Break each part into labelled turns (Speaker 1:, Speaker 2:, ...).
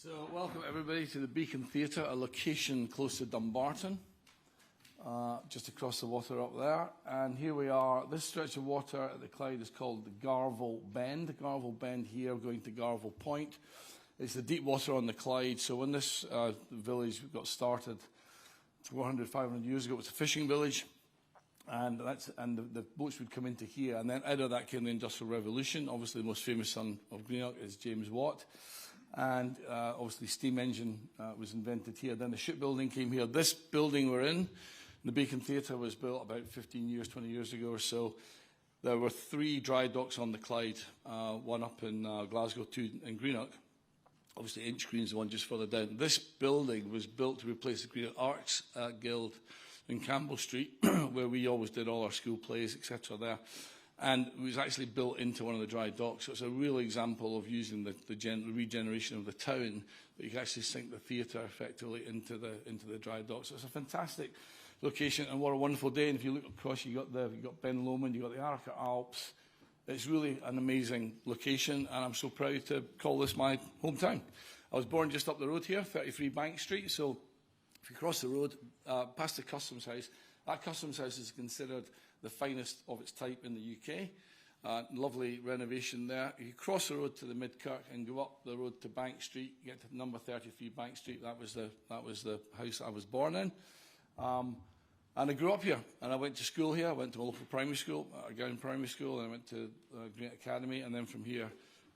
Speaker 1: So welcome everybody to the Beacon Theatre, a location close to Dumbarton, just across the water up there. And here we are. This stretch of water at the Clyde is called the Garval Bend. The Garval Bend here going to Garval Point. It's the deep water on the Clyde. So when this village got started 400, 500 years ago, it was a fishing village. And the boats would come into here. And then out of that came the Industrial Revolution. Obviously the most famous son of Greenock is James Watt. And obviously steam engine was invented here. Then the shipbuilding came here. This building we're in, the Beacon Theatre, was built about 15 years, 20 years ago or so. There were 3 dry docks on the Clyde, one up in Glasgow, 2 in Greenock. Obviously Inchgreen is the one just further down. This building was built to replace the Greenock Arts Guild in Campbell Street, where we always did all our school plays, etc. there. And it was actually built into one of the dry docks. So it's a real example of using the regeneration of the town, that you can actually sink the theatre effectively into the dry docks. So it's a fantastic location, and what a wonderful day. And if you look across, you've got Ben Lomond, you've got the Arca Alps. It's really an amazing location, and I'm so proud to call this my hometown. I was born just up the road here, 33 Bank Street. So if you cross the road past the Customs House, that Customs House is considered the finest of its type in the UK. Lovely renovation there. You cross the road to the Midkirk and go up the road to Bank Street, you get to number 33 Bank Street. That was the house I was born in. And I grew up here, and I went to school here. I went to a local primary school, Gown Primary School, and I went to Greenock Academy, and then from here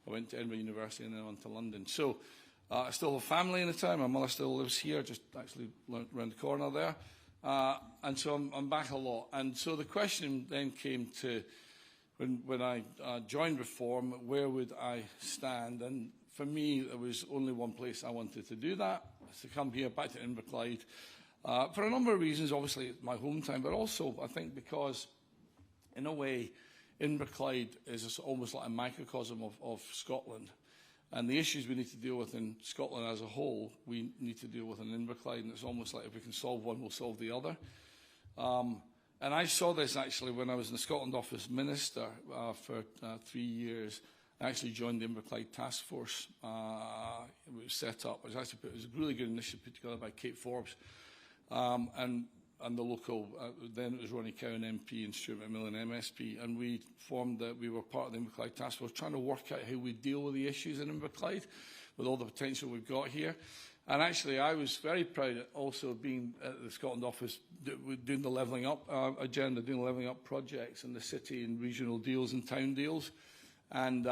Speaker 1: I went to Edinburgh University and then on to London. So I still have family in the town. My mother still lives here, just actually around the corner there. And so I'm back a lot. And so the question then came to, when I joined Reform, where would I stand? And for me, there was only one place I wanted to do that, to come here, back to Inverclyde, for a number of reasons. Obviously, it's my hometown, but also I think because, in a way, Inverclyde is almost like a microcosm of Scotland. And the issues we need to deal with in Scotland as a whole, we need to deal with in Inverclyde, and it's almost like if we can solve one, we'll solve the other. And I saw this actually when I was in the Scotland Office Minister for 3 years. I actually joined the Inverclyde Task Force. It was set up. It was a really good initiative put together by Kate Forbes. And the local, then it was Ronnie Cowan MP and Stuart McMillan MSP, and we were part of the Inverclyde Task Force, trying to work out how we deal with the issues in Inverclyde, with all the potential we've got here. And actually, I was very proud also being at the Scotland Office, doing the levelling up agenda, doing the levelling up projects in the city and regional deals and town deals. And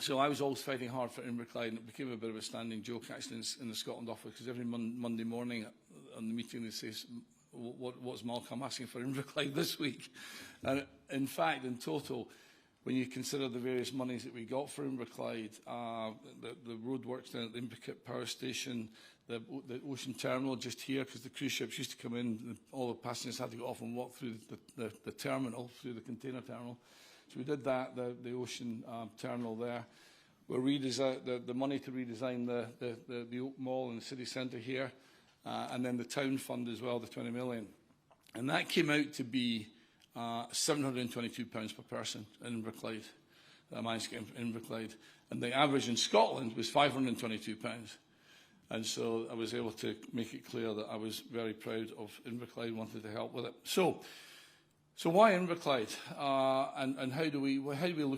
Speaker 1: so I was always fighting hard for Inverclyde, and it became a bit of a standing joke actually in the Scotland Office, because every Monday morning on the meeting they say, what's Malcolm asking for Inverclyde this week? And in fact, in total, when you consider the various monies that we got for Inverclyde, the roadworks down at the Inverclyde Power Station, the ocean terminal just here, because the cruise ships used to come in, all the passengers had to go off and walk through the terminal, through the container terminal. So we did that, the ocean terminal there. We redesigned the money to redesign the Oak Mall in the city centre here. And then the town fund as well, the 20 million. And that came out to be £722 per person in Inverclyde. I managed to get in Inverclyde. And the average in Scotland was £522. And so I was able to make it clear that I was very proud of Inverclyde, wanted to help with it. So why Inverclyde? And how do we look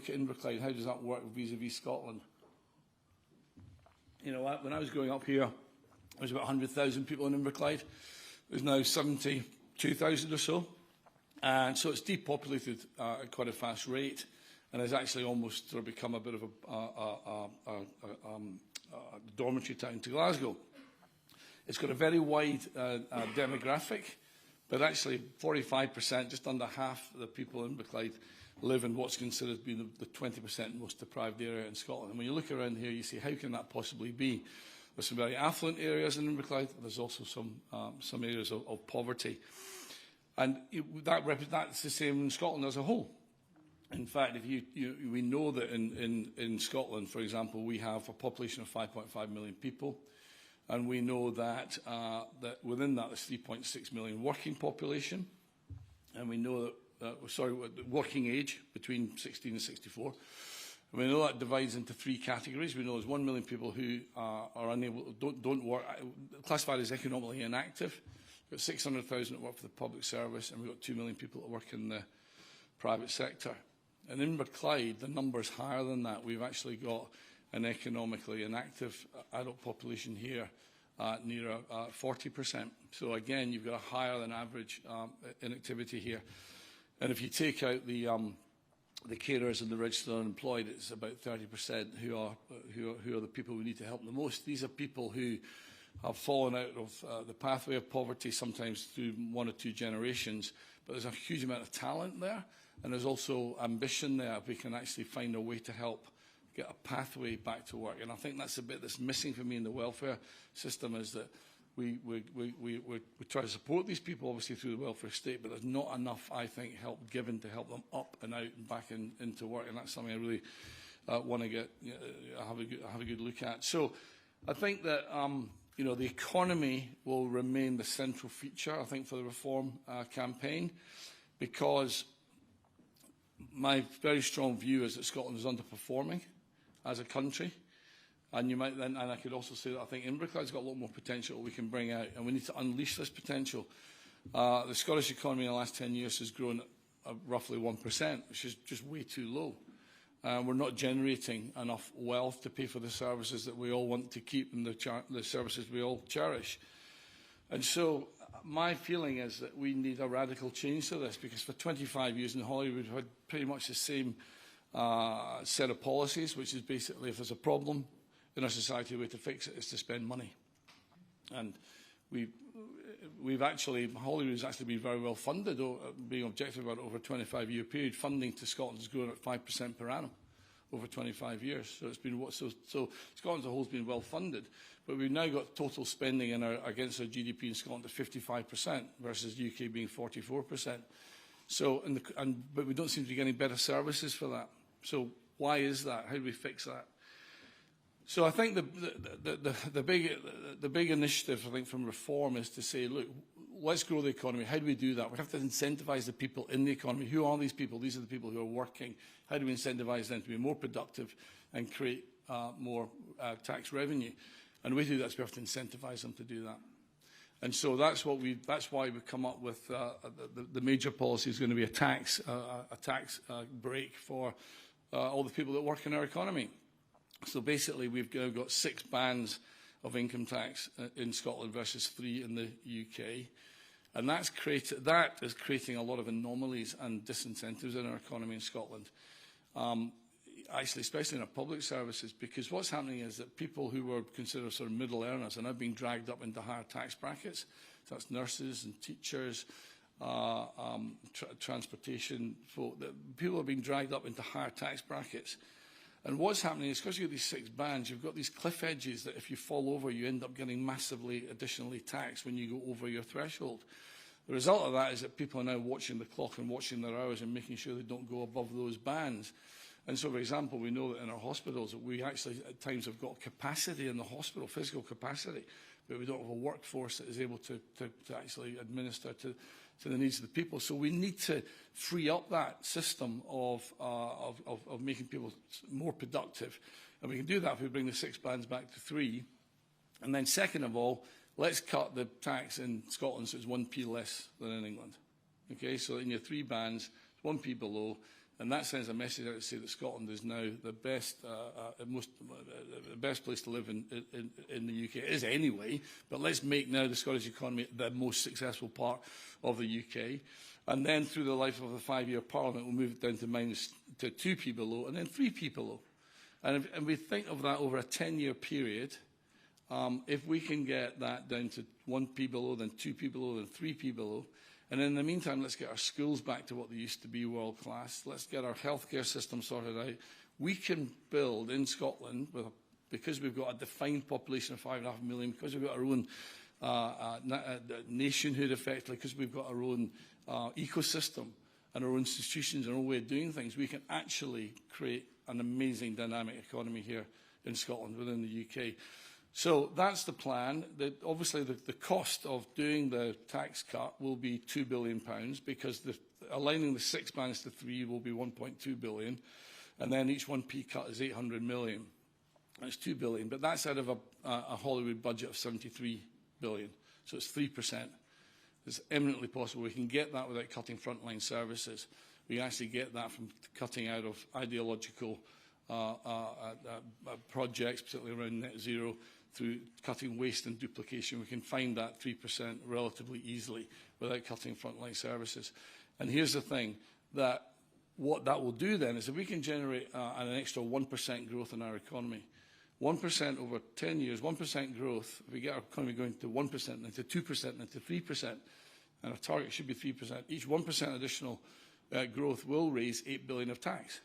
Speaker 1: at Inverclyde? How does that work vis-a-vis Scotland? You know, when I was growing up here, there was about 100,000 people in Inverclyde. There's now 72,000 or so. And so it's depopulated at quite a fast rate, and has actually almost sort of become a bit of a dormitory town to Glasgow. It's got a very wide demographic, but actually 45%, just under half of the people in Inverclyde, live in what's considered to be the 20% most deprived area in Scotland. And when you look around here, you see, how can that possibly be? There's some very affluent areas in Inverclyde. There's also some areas of poverty. And that's the same in Scotland as a whole. In fact, we know that in Scotland, for example, we have a population of 5.5 million people. And we know that, that within that there's 3.6 million working population. And we know that, working age between 16 and 64. And we know that divides into three categories. We know there's 1 million people who are unable, don't work, classified as economically inactive. We've got 600,000 that work for the public service, and we've got 2 million people that work in the private sector. And in Inverclyde, the number's higher than that. We've actually got an economically inactive adult population here near 40%. So again, you've got a higher than average inactivity here. And if you take out the carers and the registered unemployed, it's about 30% who are the people we need to help the most. These are people who have fallen out of the pathway of poverty, sometimes through 1 or 2 generations, but there's a huge amount of talent there, and there's also ambition there if we can actually find a way to help get a pathway back to work. And I think that's a bit that's missing for me in the welfare system, is that we try to support these people, obviously, through the welfare state, but there's not enough, I think, help given to help them up and out and back into work, and that's something I really want to get have a good look at. So I think that you know, the economy will remain the central feature, I think, for the reform campaign, because my very strong view is that Scotland is underperforming as a country. And you might then, and I could also say that I think Inverclyde's got a lot more potential we can bring out, and we need to unleash this potential. The Scottish economy in the last 10 years has grown at roughly 1%, which is just way too low. We're not generating enough wealth to pay for the services that we all want to keep and the services we all cherish. And so my feeling is that we need a radical change to this, because for 25 years in Hollywood we've had pretty much the same set of policies, which is basically if there's a problem in our society, the way to fix it is to spend money. And Hollywood has actually been very well funded, being objective about it, over a 25-year period. Funding to Scotland has grown at 5% per annum over 25 years. So it's been so Scotland as a whole has been well funded. But we've now got total spending against our GDP in Scotland at 55% versus UK being 44%. So but we don't seem to be getting better services for that. So why is that? How do we fix that? So I think the big initiative, I think, from reform is to say, look, let's grow the economy. How do we do that? We have to incentivise the people in the economy. Who are these people? These are the people who are working. How do we incentivise them to be more productive and create more tax revenue? And the way to do that is we have to incentivise them to do that. And so that's why we've come up with the major policy is going to be a tax break for all the people that work in our economy. So basically, we've now got 6 bands of income tax in Scotland versus 3 in the UK. And that is creating a lot of anomalies and disincentives in our economy in Scotland. Actually, especially in our public services, because what's happening is that people who were considered sort of middle earners are now being dragged up into higher tax brackets. So that's nurses and teachers, transportation folk. People are being dragged up into higher tax brackets. And what's happening is, because you've got these 6 bands, you've got these cliff edges that if you fall over, you end up getting massively additionally taxed when you go over your threshold. The result of that is that people are now watching the clock and watching their hours and making sure they don't go above those bands. And so, for example, we know that in our hospitals, that we actually at times have got capacity in the hospital, physical capacity, but we don't have a workforce that is able to actually administer to the needs of the people. So we need to free up that system of making people more productive. And we can do that if we bring the 6 bands back to 3. And then second of all, let's cut the tax in Scotland so it's 1p less than in England. Okay, so in your 3 bands, 1p below. And that sends a message out to say that Scotland is now the best, the best place to live in the UK. It is anyway, but let's make now the Scottish economy the most successful part of the UK. And then through the life of the 5-year Parliament, we'll move it down to 2p below and then 3p below. And we think of that over a 10-year period. If we can get that down to 1p below, then 2p below, then 3p below. And in the meantime, let's get our schools back to what they used to be, world class. Let's get our healthcare system sorted out. We can build in Scotland, because we've got a defined population of 5.5 million, because we've got our own nationhood effectively, because we've got our own ecosystem and our own institutions and our own way of doing things, we can actually create an amazing dynamic economy here in Scotland, within the UK. So that's the plan. Obviously, the cost of doing the tax cut will be £2 billion, because aligning the 6 bands to 3 will be £1.2 billion. And then each 1p cut is 800 million. That's 2 billion, but that's out of a Hollywood budget of 73 billion. So it's 3%. It's eminently possible. We can get that without cutting frontline services. We actually get that from cutting out of ideological projects, particularly around net zero, through cutting waste and duplication. We can find that 3% relatively easily without cutting frontline services. And here's the thing, that what that will do then is if we can generate an extra 1% growth in our economy, 1% over 10 years, 1% growth, if we get our economy going to 1%, then to 2%, then to 3%, and our target should be 3%, each 1% additional growth will raise 8 billion of tax.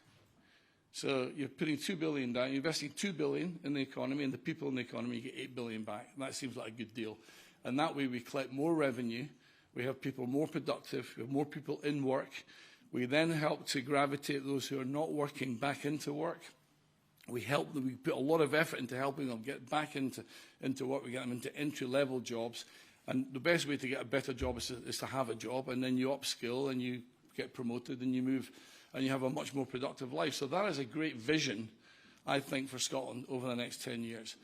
Speaker 1: So you're putting 2 billion down, you're investing 2 billion in the economy, and the people in the economy, you get 8 billion back. And that seems like a good deal. And that way we collect more revenue, we have people more productive, we have more people in work. We then help to gravitate those who are not working back into work. We help them, we put a lot of effort into helping them get back into work. We get them into entry-level jobs. And the best way to get a better job is to have a job, and then you upskill and you get promoted and you move and you have a much more productive life. So that is a great vision, I think, for Scotland over the next 10 years.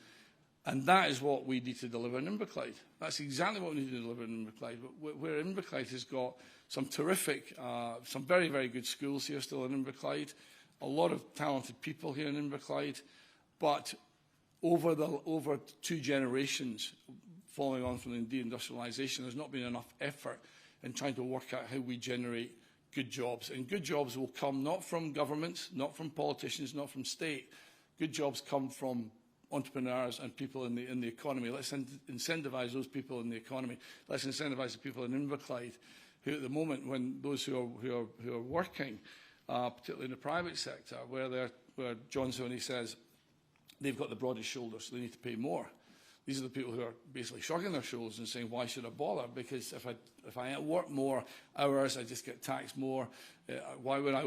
Speaker 1: And that is what we need to deliver in Inverclyde. That's exactly what we need to deliver in Inverclyde. But where Inverclyde has got some terrific, some very, very good schools here still in Inverclyde, a lot of talented people here in Inverclyde, but over 2 generations following on from the deindustrialisation, there's not been enough effort in trying to work out how we generate good jobs. And good jobs will come not from governments, not from politicians, not from state. Good jobs come from entrepreneurs and people in the economy. Let's incentivise those people in the economy. Let's incentivise the people in Inverclyde, who at the moment, when those who are working, particularly in the private sector, where John Soney says they've got the broadest shoulders, so they need to pay more. These are the people who are basically shrugging their shoulders and saying, why should I bother? Because if I work more hours, I just get taxed more. Why would I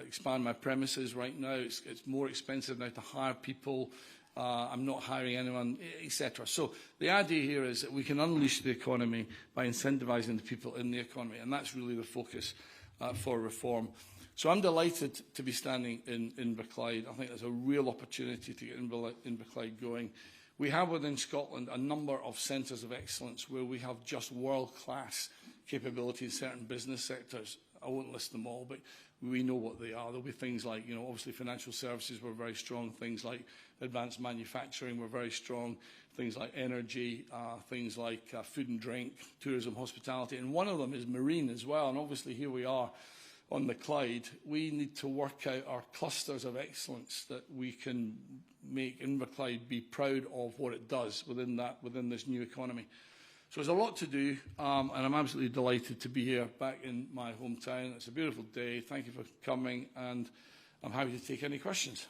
Speaker 1: expand my premises right now? It's more expensive now to hire people. I'm not hiring anyone, etc. So the idea here is that we can unleash the economy by incentivising the people in the economy, and that's really the focus for reform. So I'm delighted to be standing in Inverclyde. I think there's a real opportunity to get Inverclyde going. We have within Scotland a number of centres of excellence where we have just world-class capability in certain business sectors. I won't list them all, but we know what they are. There'll be things like, obviously financial services, we're very strong. Things like advanced manufacturing, we're very strong. Things like energy, things like food and drink, tourism, hospitality. And one of them is marine as well. And obviously here we are on the Clyde. We need to work out our clusters of excellence that we can make Inverclyde be proud of what it does within this new economy. So there's a lot to do, and I'm absolutely delighted to be here back in my hometown. It's a beautiful day. Thank you for coming, and I'm happy to take any questions.